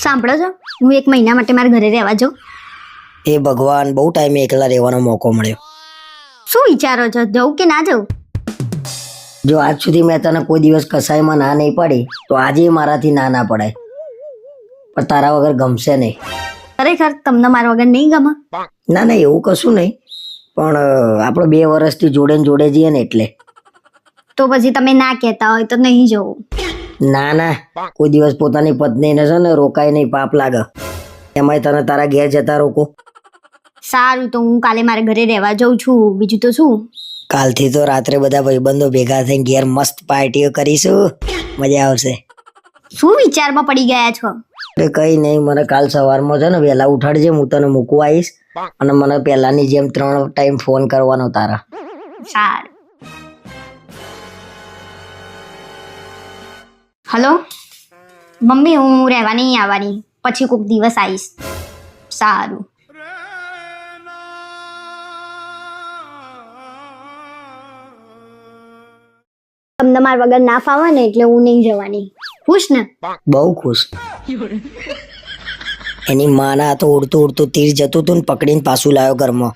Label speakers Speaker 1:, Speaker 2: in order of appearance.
Speaker 1: સાંભળો છો, હું 1 મહિના માટે મારા ઘરે રહેવા જાઉં.
Speaker 2: એ ભગવાન, બહુ ટાઈમે એકલા રહેવાનો મોકો મળ્યો.
Speaker 1: શું વિચારો છો, જવું કે ના જવું?
Speaker 2: જો આજ સુધી મેં તને કોઈ દિવસ કસાઈમાં ના નહીં પડી, તો આજે મારાથી ના પડાય. પણ તારા વગર ગમશે નહીં.
Speaker 1: ખરેખર તમને મારા વગર નહીં ગમે?
Speaker 2: ના ના, એવું કશું નહીં, પણ આપણે 2 વર્ષથી જોડે ને જોડે જઈએ ને એટલે.
Speaker 1: તો પછી તમે ના કહેતા હોય તો નહીં જવું.
Speaker 2: ના ના, કોઈ દિવસ પોતાની પત્નીને છે ને રોકાય નહીં, પાપ લાગે. એમાંય તને તારા ઘેર જતા રોકો.
Speaker 1: સારું, તો હું કાલે મારા ઘરે રહેવા જાઉં છું. બીજું તો શું,
Speaker 2: કાલથી તો રાત્રે બધા ભાઈબંધો ભેગા થઈને ઘેર મસ્ત પાર્ટીઓ કરીશું. મજા આવશે.
Speaker 1: શું વિચારમાં પડી ગયા છો?
Speaker 2: અરે કઈ નહીં, મને કાલ સવારમાં છે ને વહેલા ઉઠાડજે, હું તને મૂકવા આવીશ. અને મને પહેલાની જેમ 3 ટાઈમ ફોન કરવાનો તારા.
Speaker 1: સારું. હલો મમ્મી, હું રહેવા નહીં આવવાની, પછી કોઈક દિવસ આવીશ. સારું. તમને મારા વગર ના ફાવે ને એટલે હું નહીં જવાની. ખુશ ને?
Speaker 2: બહુ ખુશ. એની માના તો ઉડતું ઉડતું તીર જતું હતું ને પકડીને પાછું લાવ્યો ઘરમાં.